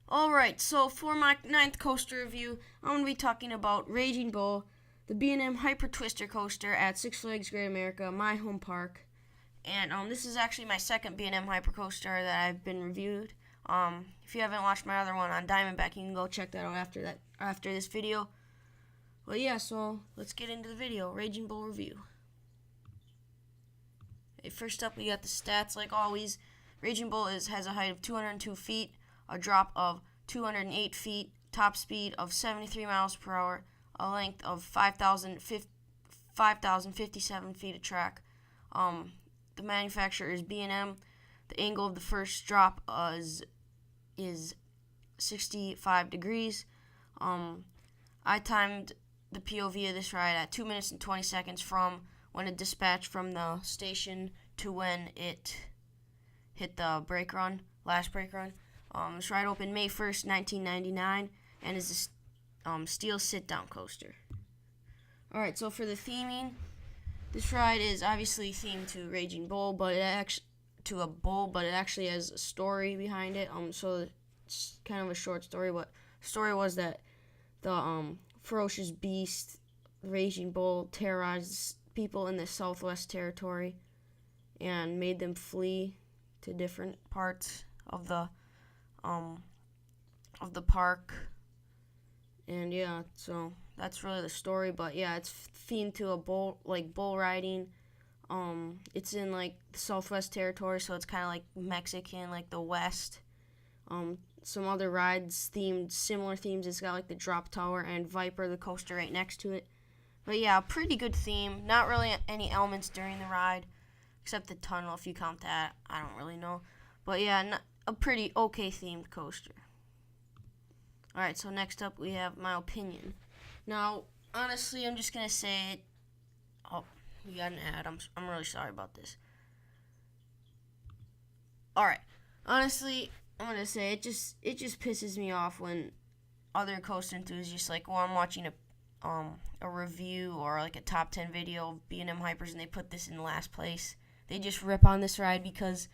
Alright, so for my ninth coaster review, I'm going to be talking about Raging Bull, the B&M Hyper Twister coaster at Six Flags Great America, my home park. And this is actually my second B&M Hyper coaster that I've been reviewed. If you haven't watched my other one on Diamondback, you can go check that out after this video. But yeah, so let's get into the video. Raging Bull review. Okay, first up, we got the stats. Like always, Raging Bull has a height of 202 feet, a drop of 208 feet, top speed of 73 miles per hour, a length of 5,057 feet of track. The manufacturer is B&M. The angle of the first drop is 65 degrees. I timed the POV of this ride at 2 minutes and 20 seconds from when it dispatched from the station to when it hit the last brake run. This ride opened May 1st, 1999, and is a steel sit-down coaster. Alright, so for the theming, this ride is obviously themed to Raging Bull, but it actually has a story behind it. So it's kind of a short story, but the story was that the ferocious beast, Raging Bull, terrorized people in the Southwest Territory and made them flee to different parts of the park. And yeah, so that's really the story. But yeah, it's themed to a bull riding. It's in like the Southwest Territory, so it's kind of like Mexican, like the West. Some other rides similar themes. It's got like the drop tower and Viper, the coaster right next to it. But yeah, pretty good theme. Not really any elements during the ride, except the tunnel, if you count that. I don't really know. But yeah, a pretty okay themed coaster. Alright, so next up we have my opinion. Now, honestly, I'm just going to say it. Oh, we got an ad. I'm really sorry about this. Alright, honestly, I'm going to say it just pisses me off when other coaster enthusiasts, like when I'm watching a review or like a top 10 video of B&M Hypers and they put this in last place. They just rip on this ride because,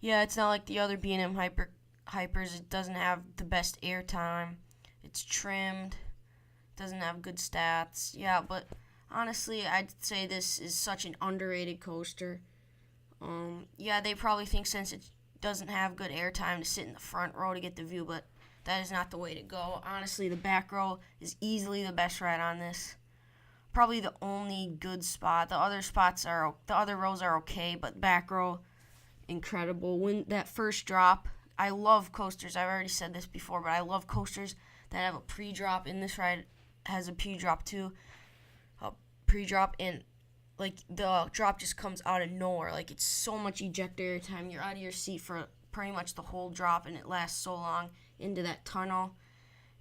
yeah, it's not like the other B&M Hypers. It doesn't have the best airtime. It's trimmed. Doesn't have good stats. Yeah, but honestly, I'd say this is such an underrated coaster. Yeah, they probably think since it doesn't have good airtime to sit in the front row to get the view, but that is not the way to go. Honestly, the back row is easily the best ride on this. Probably the only good spot. The other rows are okay, but back row, incredible. When that first drop, I love coasters. I've already said this before, but I love coasters that have a pre-drop. And this ride has a pre-drop too. A pre-drop, and like the drop just comes out of nowhere. Like it's so much ejector time. You're out of your seat for pretty much the whole drop, and it lasts so long into that tunnel.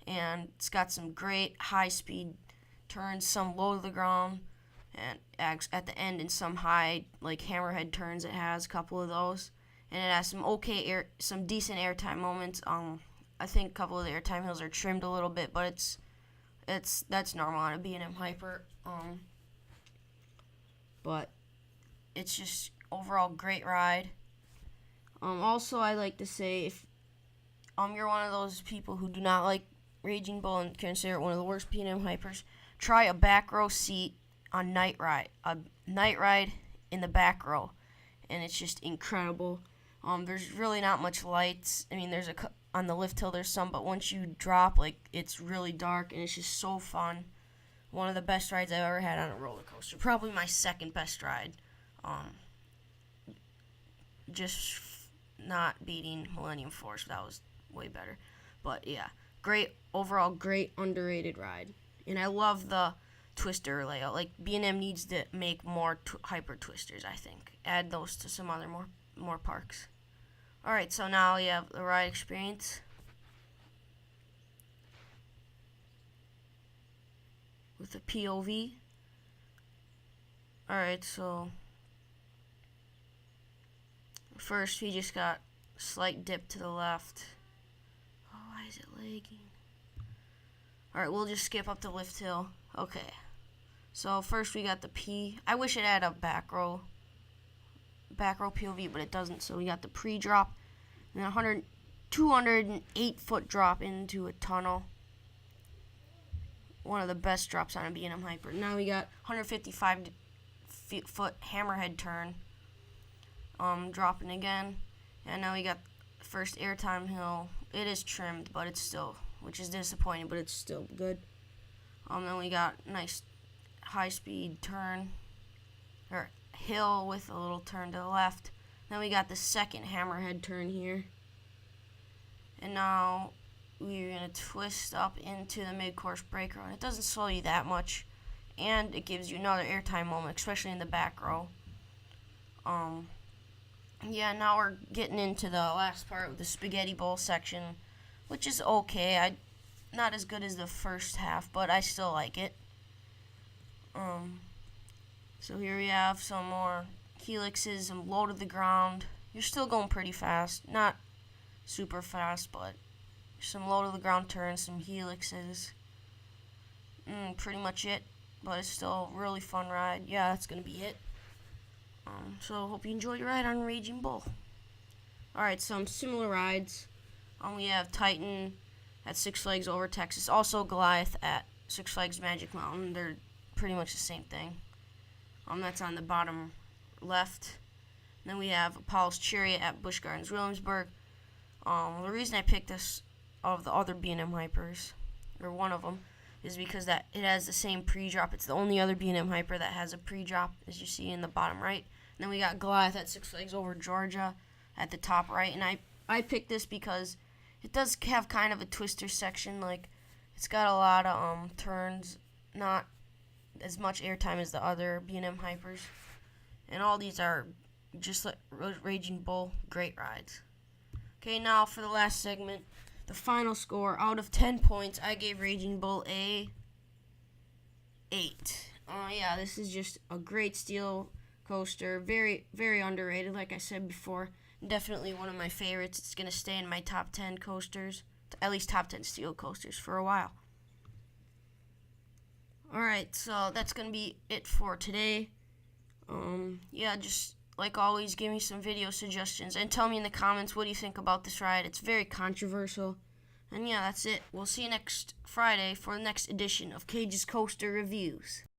And it's got some great high-speed turns, some low to the ground, and at the end in some high like hammerhead turns. It has a couple of those, and it has some decent airtime moments. I think a couple of the airtime hills are trimmed a little bit, but that's normal on a B&M Hyper. But it's just overall great ride. Also, I like to say if you're one of those people who do not like Raging Bull and consider it one of the worst B&M Hypers, try a back row seat on night ride. A night ride in the back row, and it's just incredible. There's really not much lights. I mean, on the lift hill there's some, but once you drop, like it's really dark, and it's just so fun. One of the best rides I've ever had on a roller coaster. Probably my second best ride. Just not beating Millennium Force. That was way better. But yeah, overall great underrated ride. And I love the twister layout. Like B&M needs to make more hyper twisters, I think. Add those to some other more parks. Alright, so now you have the ride experience with the POV. Alright, so first we just got a slight dip to the left. Oh, why is it lagging? Alright, we'll just skip up the lift hill. Okay. So first we got the P. I wish it had a back row POV, but it doesn't. So we got the pre-drop, and then 208-foot drop into a tunnel. One of the best drops on a B&M Hyper. Now we got 155-foot hammerhead turn. Dropping again. And now we got first airtime hill. It is trimmed, but it's still, which is disappointing, but it's still good. Then we got nice high-speed turn, or hill with a little turn to the left. Then we got the second hammerhead turn here. And now we're going to twist up into the mid-course breaker. And it doesn't slow you that much. And it gives you another airtime moment, especially in the back row. Yeah, now we're getting into the last part with the spaghetti bowl section, which is okay. Not as good as the first half, but I still like it. So here we have some more helixes and low to the ground. You're still going pretty fast. Not super fast, but some low to the ground turns, some helixes. Pretty much it, but it's still a really fun ride. Yeah, that's going to be it. So hope you enjoyed your ride on Raging Bull. Alright, some similar rides. We have Titan at Six Flags Over Texas. Also Goliath at Six Flags Magic Mountain. They're pretty much the same thing. That's on the bottom left. Then we have Apollo's Chariot at Busch Gardens Williamsburg. The reason I picked this of the other B&M Hypers, or one of them, is because that it has the same pre-drop. It's the only other B&M Hyper that has a pre-drop, as you see in the bottom right. And then we got Goliath at Six Flags Over Georgia at the top right. And I picked this because it does have kind of a twister section. Like, it's got a lot of turns, not as much airtime as the other B&M Hypers. And all these are just like Raging Bull, great rides. Okay, now for the last segment, the final score. Out of 10 points, I gave Raging Bull a 8. Yeah, this is just a great steel coaster. Very, very underrated, like I said before. Definitely one of my favorites. It's going to stay in my top 10 coasters, at least top 10 steel coasters for a while. Alright, so that's going to be it for today. Yeah, just like always, give me some video suggestions and tell me in the comments what do you think about this ride. It's very controversial. And yeah, that's it. We'll see you next Friday for the next edition of Cage's Coaster Reviews.